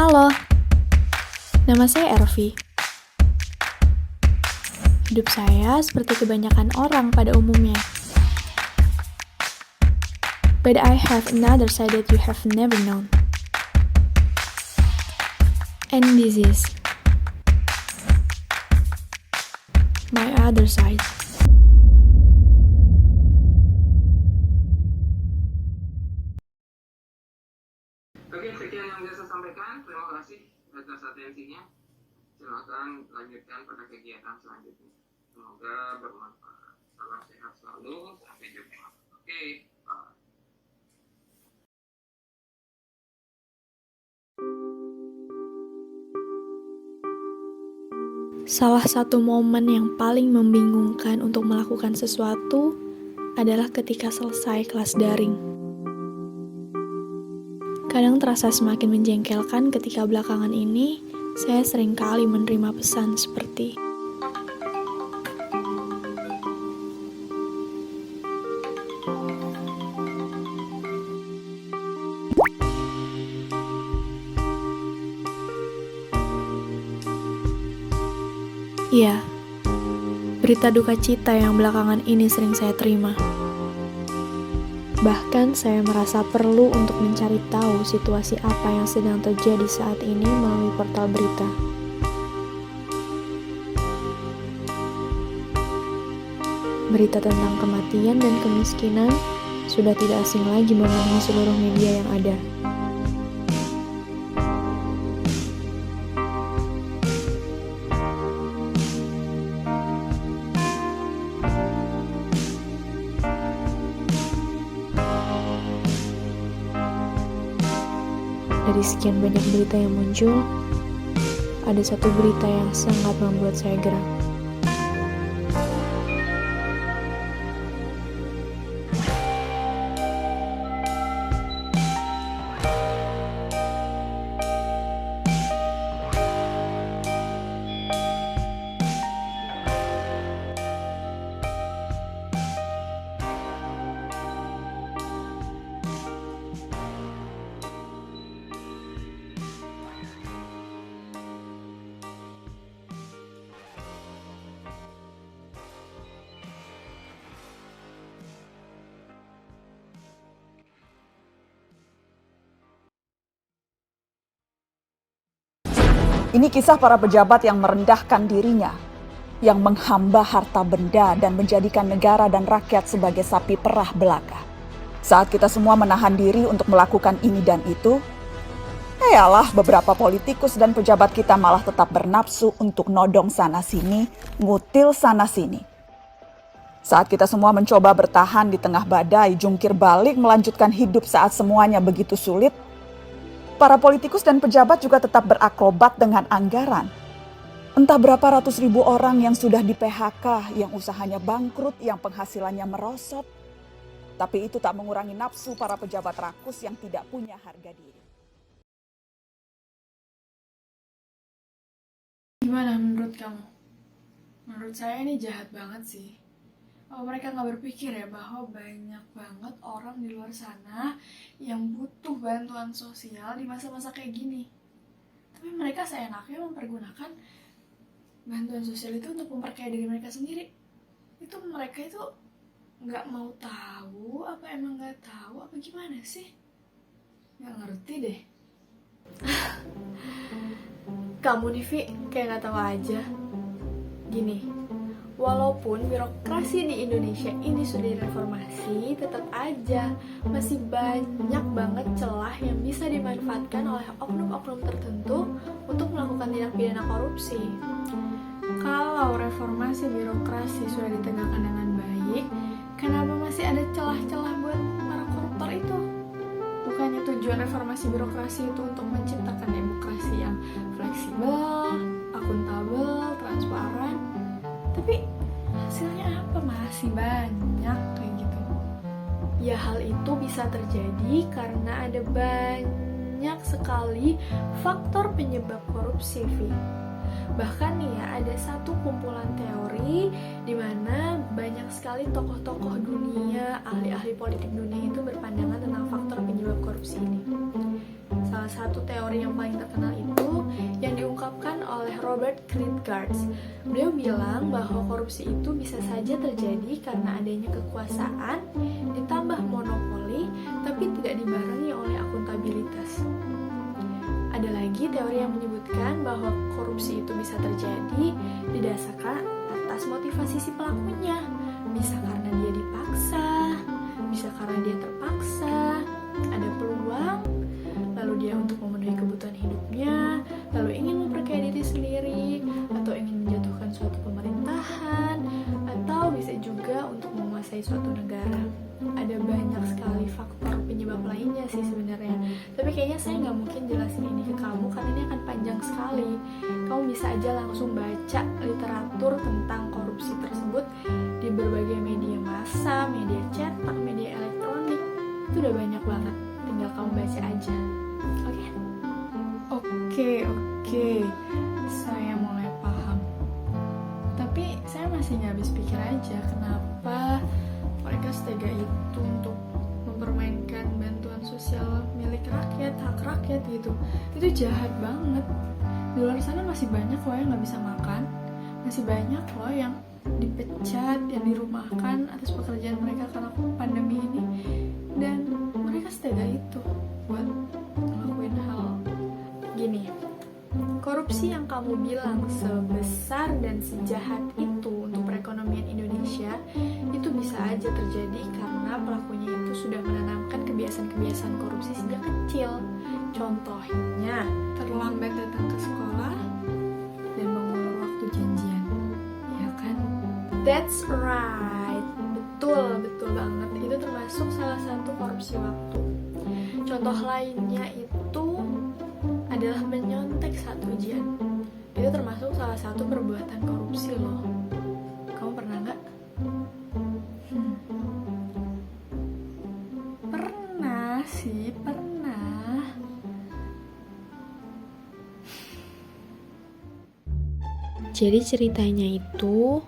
Halo, nama saya Ervi. Hidup saya seperti kebanyakan orang pada umumnya. But I have another side that you have never known. And this is my other side. Oke, sekian yang bisa saya sampaikan. Terima kasih atas atensinya. Silakan lanjutkan pada kegiatan selanjutnya. Semoga bermanfaat. Salam sehat selalu. Sampai jumpa. Oke, bye. Salah satu momen yang paling membingungkan untuk melakukan sesuatu adalah ketika selesai kelas daring. Kadang terasa semakin menjengkelkan ketika belakangan ini saya sering kali menerima pesan seperti iya, berita duka cita yang belakangan ini sering saya terima. Bahkan saya merasa perlu untuk mencari tahu situasi apa yang sedang terjadi saat ini melalui portal berita. Berita tentang kematian dan kemiskinan sudah tidak asing lagi memenuhi seluruh media yang ada. Dari sekian banyak berita yang muncul, ada satu berita yang sangat membuat saya geram. Ini kisah para pejabat yang merendahkan dirinya, yang menghamba harta benda dan menjadikan negara dan rakyat sebagai sapi perah belaka. Saat kita semua menahan diri untuk melakukan ini dan itu, yalah beberapa politikus dan pejabat kita malah tetap bernafsu untuk nodong sana-sini, ngutil sana-sini. Saat kita semua mencoba bertahan di tengah badai, jungkir balik melanjutkan hidup saat semuanya begitu sulit, para politikus dan pejabat juga tetap berakrobat dengan anggaran. Entah berapa ratus ribu orang yang sudah di PHK, yang usahanya bangkrut, yang penghasilannya merosot. Tapi itu tak mengurangi nafsu para pejabat rakus yang tidak punya harga diri. Gimana menurut kamu? Menurut saya ini jahat banget sih. Mereka nggak berpikir ya bahwa banyak banget orang di luar sana yang butuh bantuan sosial di masa-masa kayak gini. Tapi mereka seenaknya mempergunakan bantuan sosial itu untuk memperkaya diri mereka sendiri. Itu mereka itu nggak mau tahu, apa emang nggak tahu, apa gimana sih? Nggak ngerti deh. Kamu nih, Vi, kayak nggak tahu aja. Gini, walaupun birokrasi di Indonesia ini sudah direformasi, tetap aja masih banyak banget celah yang bisa dimanfaatkan oleh oknum-oknum tertentu untuk melakukan tindak pidana korupsi. Kalau reformasi birokrasi sudah ditegakkan dengan baik, kenapa masih ada celah-celah buat para koruptor itu? Bukannya tujuan reformasi birokrasi itu untuk menciptakan demokrasi yang fleksibel, akuntabel, transparan. Tapi hasilnya apa? Masih banyak kayak gitu. Ya hal itu bisa terjadi karena ada banyak sekali faktor penyebab korupsi, Vi. Bahkan nih ya, ada satu kumpulan teori di mana banyak sekali tokoh-tokoh dunia, ahli-ahli politik dunia itu berpandangan tentang faktor penyebab korupsi ini. Salah salah satu teori yang paling terkenal itu yang diungkapkan oleh Robert Kierkegaard. Beliau bilang bahwa korupsi itu bisa saja terjadi karena adanya kekuasaan ditambah monopoli tapi tidak dibarengi oleh akuntabilitas. Ada lagi teori yang menyebutkan bahwa korupsi itu bisa terjadi didasarkan atas motivasi si pelakunya. Bisa karena dia dipaksa, bisa karena dia terpaksa, ada peluang, lalu dia untuk memenuhi kebutuhan hidupnya, lalu ingin memperkaya diri sendiri, atau ingin menjatuhkan suatu pemerintahan, atau bisa juga untuk menguasai suatu negara. Ada banyak sekali faktor penyebab lainnya sih sebenarnya. Tapi kayaknya saya nggak mungkin jelasin ini ke kamu karena ini akan panjang sekali. Kamu bisa aja langsung baca literatur tentang korupsi tersebut di berbagai media massa, media cetak, media elektronik. Itu udah banyak banget. Tinggal kamu baca aja. Oke. Saya mulai paham. Tapi saya masih nggak habis pikir aja kenapa mereka setega itu untuk mempermainkan bantuan sosial milik rakyat, hak rakyat gitu. Itu jahat banget. Di luar sana masih banyak loh yang nggak bisa makan, masih banyak loh yang dipecat, yang dirumahkan atas pekerjaan mereka karena pandemi ini, dan mereka setega itu buat ngelakuin hal gini. Korupsi yang kamu bilang sebesar dan sejahat itu untuk perekonomian Indonesia itu bisa aja terjadi karena pelakunya itu sudah menanamkan kebiasaan-kebiasaan korupsi sejak kecil. Contohnya, terlambat datang ke sekolah dan mengulur waktu janjian. Ya kan? That's right. Betul banget. Itu termasuk salah satu korupsi waktu. Contoh lainnya itu adalah menyontek saat ujian. Itu termasuk salah satu perbuatan korupsi loh. Kamu pernah nggak? Pernah sih, pernah. Jadi ceritanya itu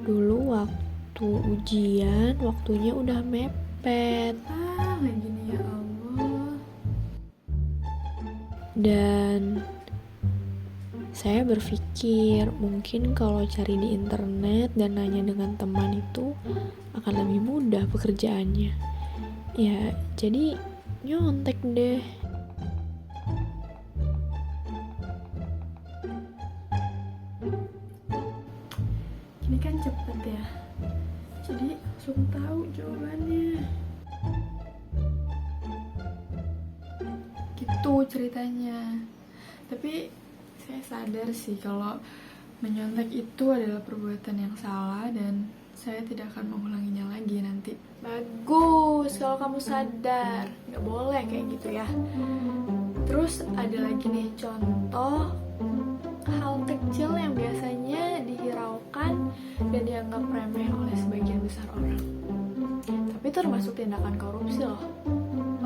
dulu waktu ujian waktunya udah mepet Lagi nih ya Allah. dan saya berpikir mungkin kalau cari di internet dan nanya dengan teman itu akan lebih mudah pekerjaannya. Ya, jadi nyontek deh. Ini kan cepet ya. Jadi langsung tahu jawabannya. Gitu ceritanya. Tapi saya sadar sih kalau menyontek itu adalah perbuatan yang salah dan saya tidak akan mengulanginya lagi nanti. Bagus kalau kamu sadar. Nggak boleh kayak gitu ya. Terus ada lagi nih contoh hal kecil yang biasanya dihiraukan dan dianggap remeh oleh sebagian besar orang. Tapi itu termasuk tindakan korupsi loh.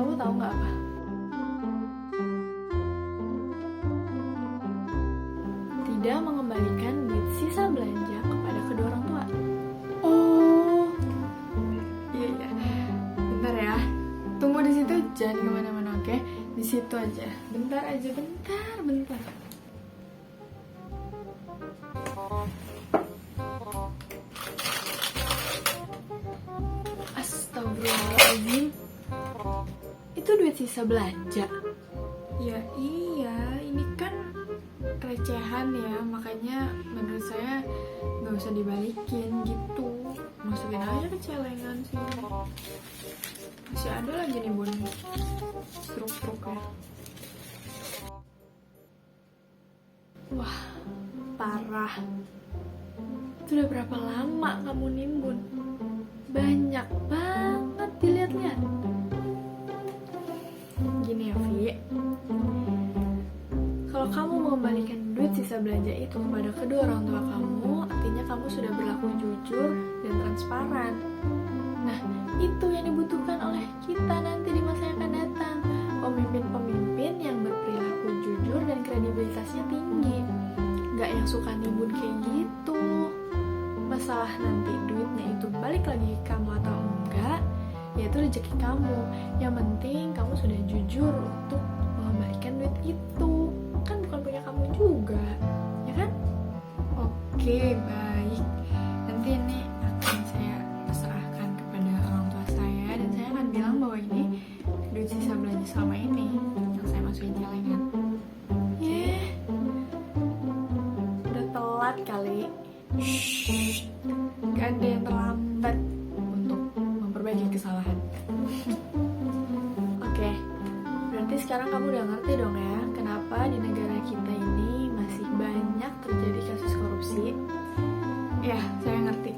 Kamu tahu nggak apa? Tidak mengembalikan duit sisa belanja kepada kedua orang tua. Oh, iya. Bentar ya. Tunggu di situ, jangan kemana-mana, oke? Di situ aja. Bentar. Astagfirullahaladzim. Itu duit sisa belanja. Ya iya, ini kan recehan ya, makanya menurut saya nggak usah dibalikin gitu. Masukin aja ke celengan sih. Masih ada lagi nih bun struk-struknya. Wah, parah. Itu udah berapa lama kamu nimbun? Banyak banget dilihat-lihat. Gini ya, Vi. Kalau kamu mengembalikan duit sisa belanja itu kepada kedua orang tua kamu, artinya kamu sudah berlaku jujur dan transparan. Nah, itu yang dibutuhkan oleh kita nanti di masa yang akan datang. Pemimpin-pemimpin yang berperilaku jujur dan kredibilitasnya tinggi. Nggak yang suka nimbun kayak gitu. Masalah nanti duitnya itu balik lagi ke kamu atau enggak, ya itu rezeki kamu. Yang penting kamu sudah jujur untuk mengembalikan duit itu, kan bukan punya kamu juga, ya kan? Oke, baik. Nanti ini akan saya serahkan kepada orang tua saya, dan saya akan bilang bahwa ini duit sisa belanja selama ini yang saya masukin celengan. Udah telat kali. Shh, gak ada yang terlambat untuk memperbaiki kesalahan. Oke, berarti sekarang kamu udah ngerti dong ya, kenapa di negara kita ini masih banyak terjadi kasus korupsi. Ya, saya ngerti.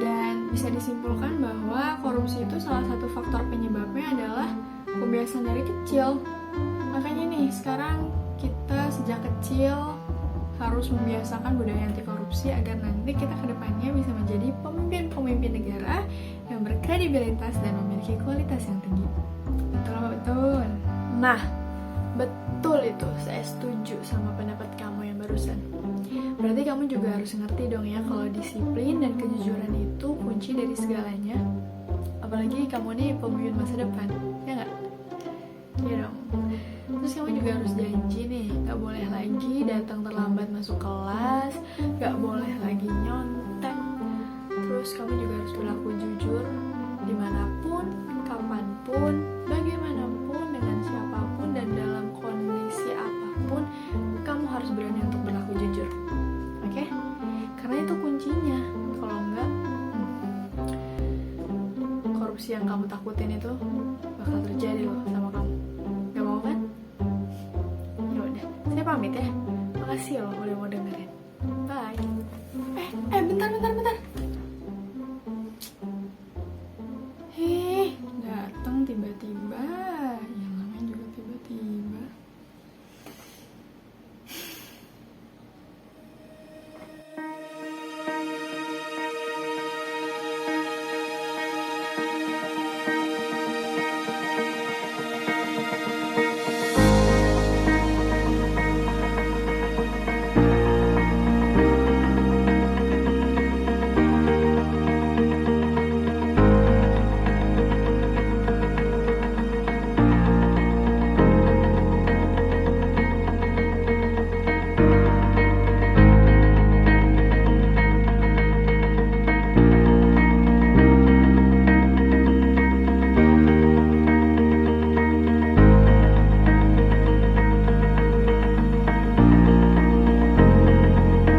Dan bisa disimpulkan bahwa korupsi itu salah satu faktor penyebabnya adalah kebiasaan dari kecil. Makanya nih, sekarang kita sejak kecil harus membiasakan budaya anti korupsi agar nanti kita kedepannya bisa menjadi pemimpin-pemimpin negara yang berkredibilitas dan memiliki kualitas yang tinggi. Betul apa betul? Nah, betul itu. Saya setuju sama pendapat kamu yang barusan. Berarti kamu juga harus ngerti dong ya kalau disiplin dan kejujuran itu kunci dari segalanya. Apalagi kamu nih pemimpin masa depan, ya nggak? Iya dong. Terus kamu juga harus janji nih, gak boleh lagi datang terlambat masuk kelas, gak boleh lagi nyontek. Terus kamu juga harus berlaku jujur dimanapun, kapanpun, bagaimanapun, dengan siapapun, dan dalam kondisi apapun, kamu harus berani untuk berlaku jujur. Oke? Karena itu kuncinya. Kalau enggak, korupsi yang kamu takutin itu bakal terjadi loh sama kamu. Gak mau kan? Ya udah, saya pamit ya. Makasih loh udah mau dengerin. Bye. Bentar.